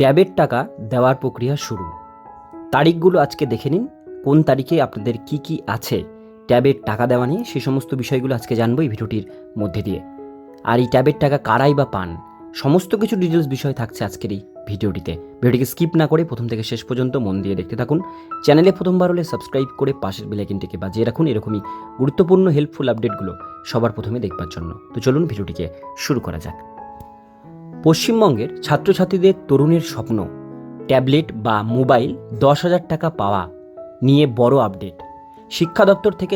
ট্যাবের টাকা দেওয়ার প্রক্রিয়া শুরু। তারিখগুলো আজকে দেখে নিন, কোন তারিখে আপনাদের কি কি আছে ট্যাবের টাকা দেওয়া নিয়ে, সেই সমস্ত বিষয়গুলো আজকে জানবো এই ভিডিওটির মধ্যে দিয়ে। আর এই ট্যাবের টাকা কারাই বা পান, সমস্ত কিছু ডিটেলস বিষয় থাকছে আজকের এই ভিডিওটিতে। ভিডিওটিকে স্কিপ না করে প্রথম থেকে শেষ পর্যন্ত মন দিয়ে দেখতে থাকুন। চ্যানেলে প্রথমবার হলে সাবস্ক্রাইব করে পাশের বেল আইকনটিকে বাজিয়ে রাখুন এরকমই গুরুত্বপূর্ণ হেল্পফুল আপডেটগুলো সবার প্রথমে দেখবার জন্য। তো চলুন ভিডিওটিকে শুরু করা যাক। পশ্চিমবঙ্গের ছাত্রছাত্রীদের তরুণের স্বপ্ন ট্যাবলেট বা মোবাইল 10,000 টাকা পাওয়া নিয়ে বড় আপডেট। শিক্ষা দপ্তর থেকে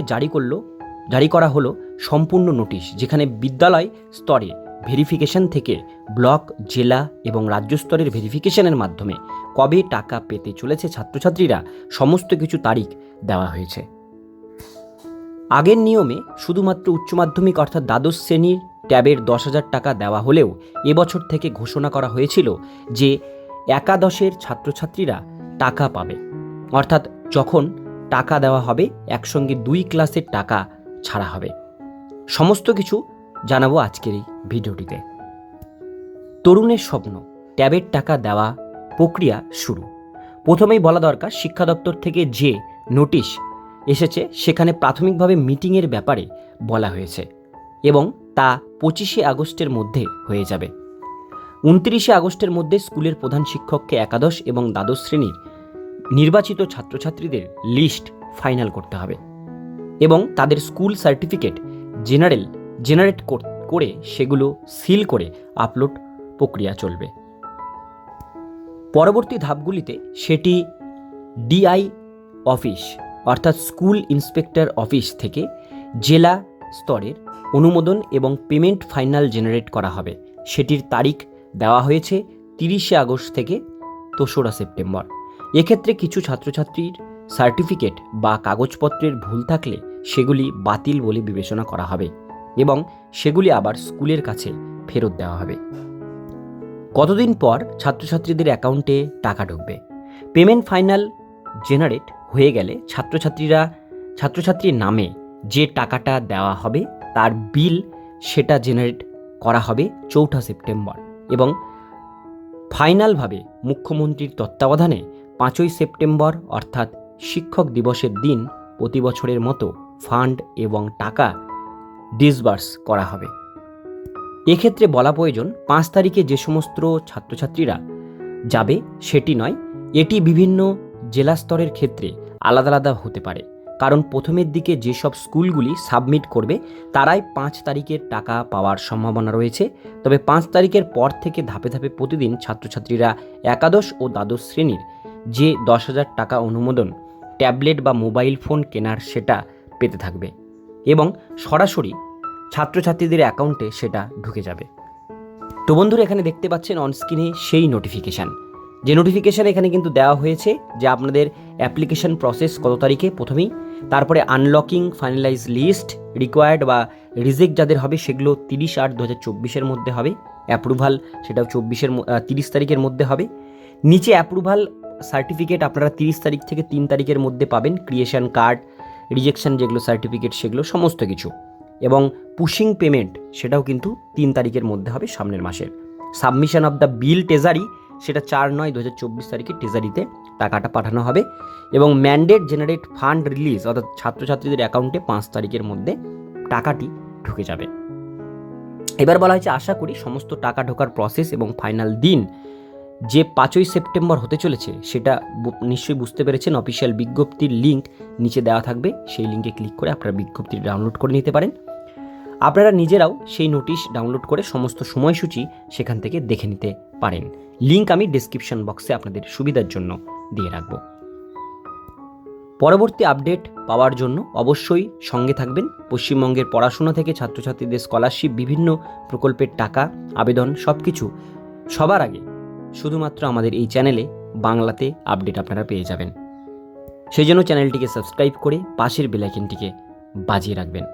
জারি করা হলো সম্পূর্ণ নোটিশ, যেখানে বিদ্যালয় স্তরে ভেরিফিকেশন থেকে ব্লক, জেলা এবং রাজ্য স্তরের ভেরিফিকেশনের মাধ্যমে কবে টাকা পেতে চলেছে ছাত্রছাত্রীরা, সমস্ত কিছু তারিখ দেওয়া হয়েছে। আগের নিয়মে শুধুমাত্র উচ্চ মাধ্যমিক অর্থাৎ দ্বাদশ শ্রেণীর ট্যাবের 10,000 টাকা দেওয়া হলেও এবছর থেকে ঘোষণা করা হয়েছিল যে একাদশের ছাত্রছাত্রীরা টাকা পাবে, অর্থাৎ যখন টাকা দেওয়া হবে একসঙ্গে 2 ক্লাসের টাকা ছাড়া হবে। সমস্ত কিছু জানাবো আজকের এই ভিডিওটিতে। তরুণের স্বপ্ন ট্যাবের টাকা দেওয়া প্রক্রিয়া শুরু। প্রথমেই বলা দরকার, শিক্ষা দপ্তর থেকে যে নোটিশ এসেছে সেখানে প্রাথমিকভাবে মিটিংয়ের ব্যাপারে বলা হয়েছে এবং তা 25শে আগস্টের মধ্যে হয়ে যাবে। 29শে আগস্টের মধ্যে স্কুলের প্রধান শিক্ষককে একাদশ এবং দ্বাদশ শ্রেণীর নির্বাচিত ছাত্রছাত্রীদের লিস্ট ফাইনাল করতে হবে এবং তাদের স্কুল সার্টিফিকেট জেনারেট করে সেগুলো সিল করে আপলোড প্রক্রিয়া চলবে। পরবর্তী ধাপগুলিতে সেটি ডিআই অফিস অর্থাৎ স্কুল ইন্সপেক্টর অফিস থেকে জেলা স্তরের অনুমোদন এবং পেমেন্ট ফাইনাল জেনারেট করা হবে। সেটির তারিখ দেওয়া হয়েছে 30শে আগস্ট থেকে 2রা সেপ্টেম্বর। এক্ষেত্রে কিছু ছাত্রছাত্রীর সার্টিফিকেট বা কাগজপত্রের ভুল থাকলে সেগুলি বাতিল বলে বিবেচনা করা হবে এবং সেগুলি আবার স্কুলের কাছে ফেরত দেওয়া হবে। কতদিন পর ছাত্রছাত্রীদের অ্যাকাউন্টে টাকা ঢুকবে? পেমেন্ট ফাইনাল জেনারেট হয়ে গেলে ছাত্রছাত্রীর নামে যে টাকাটা দেওয়া হবে তার বিল সেটা জেনারেট করা হবে 4ঠা সেপ্টেম্বর এবং ফাইনালভাবে মুখ্যমন্ত্রীর তত্ত্বাবধানে 5ই সেপ্টেম্বর অর্থাৎ শিক্ষক দিবসের দিন প্রতি বছরের মতো ফান্ড এবং টাকা ডিসবার্স করা হবে। এক্ষেত্রে বলা প্রয়োজন, 5 তারিখে যে সমস্ত ছাত্রছাত্রীরা যাবে সেটি নয়, এটি বিভিন্ন জেলা স্তরের ক্ষেত্রে আলাদা আলাদা হতে পারে, কারণ প্রথমের দিকে যেসব স্কুলগুলি সাবমিট করবে তারাই 5 তারিখের টাকা পাওয়ার সম্ভাবনা রয়েছে। তবে 5 তারিখের পর থেকে ধাপে ধাপে প্রতিদিন ছাত্রছাত্রীরা একাদশ ও দ্বাদশ শ্রেণীর যে 10,000 টাকা অনুমোদন ট্যাবলেট বা মোবাইল ফোন কেনার সেটা পেতে থাকবে এবং সরাসরি ছাত্রছাত্রীদের অ্যাকাউন্টে সেটা ঢুকে যাবে। তো বন্ধুরা, এখানে দেখতে পাচ্ছেন অনস্ক্রিনে সেই নোটিফিকেশান, যে নোটিফিকেশান এখানে কিন্তু দেওয়া হয়েছে যে আপনাদের অ্যাপ্লিকেশন প্রসেস কত তারিখে প্রথমেই, তারপরে আনলকিং ফাইনালাইজ লিস্ট রিকোয়ার্ড বা রিজেক্ট যাদের হবে সেগুলো 30/8/2024 মধ্যে হবে। অ্যাপ্রুভাল সেটাও 30 তারিখের মধ্যে হবে। নিচে অ্যাপ্রুভাল সার্টিফিকেট আপনারা 30 তারিখ থেকে 3 তারিখের মধ্যে পাবেন। ক্রিয়েশন কার্ড, রিজেকশন যেগুলো সার্টিফিকেট সেগুলো সমস্ত কিছু, এবং পুশিং পেমেন্ট সেটাও কিন্তু 3 তারিখের মধ্যে হবে সামনের মাসের। Submission of the bill treasury সেটা 4/9/2024 তারিখে ট্রেজারিতে টাকাটা পাঠানো হবে এবং ম্যান্ডেট জেনারেট ফান্ড রিলিজ অর্থাৎ ছাত্রছাত্রীদের অ্যাকাউন্টে 5 তারিখের মধ্যে টাকাটি ঢুকে যাবে। এবার বলা হয়েছে, আশা করি সমস্ত টাকা ঢোকার প্রসেস এবং ফাইনাল দিন যে 5ই সেপ্টেম্বর হতে চলেছে সেটা নিশ্চয়ই বুঝতে পেরেছেন। অফিসিয়াল বিজ্ঞপ্তির লিঙ্ক নিচে দেওয়া থাকবে, সেই লিঙ্কে ক্লিক করে আপনারা বিজ্ঞপ্তি ডাউনলোড করে নিতে পারেন। আপনারা নিজেরাও সেই নোটিশ ডাউনলোড করে সমস্ত সময়সূচি সেখান থেকে দেখে নিতে পারেন। লিঙ্ক আমি ডেসক্রিপশন বক্সে আপনাদের সুবিধার জন্য দিয়ে রাখব। পরবর্তী আপডেট পাওয়ার জন্য অবশ্যই সঙ্গে থাকবেন। পশ্চিমবঙ্গের পড়াশোনা থেকে ছাত্রছাত্রীদের স্কলারশিপ, বিভিন্ন প্রকল্পের টাকা আবেদন সবকিছু সবার আগে শুধুমাত্র আমাদের এই চ্যানেলে বাংলাতে আপডেট আপনারা পেয়ে যাবেন। সেই জন্য চ্যানেলটিকে সাবস্ক্রাইব করে পাশের বেল আইকনটিকে বাজিয়ে রাখবেন।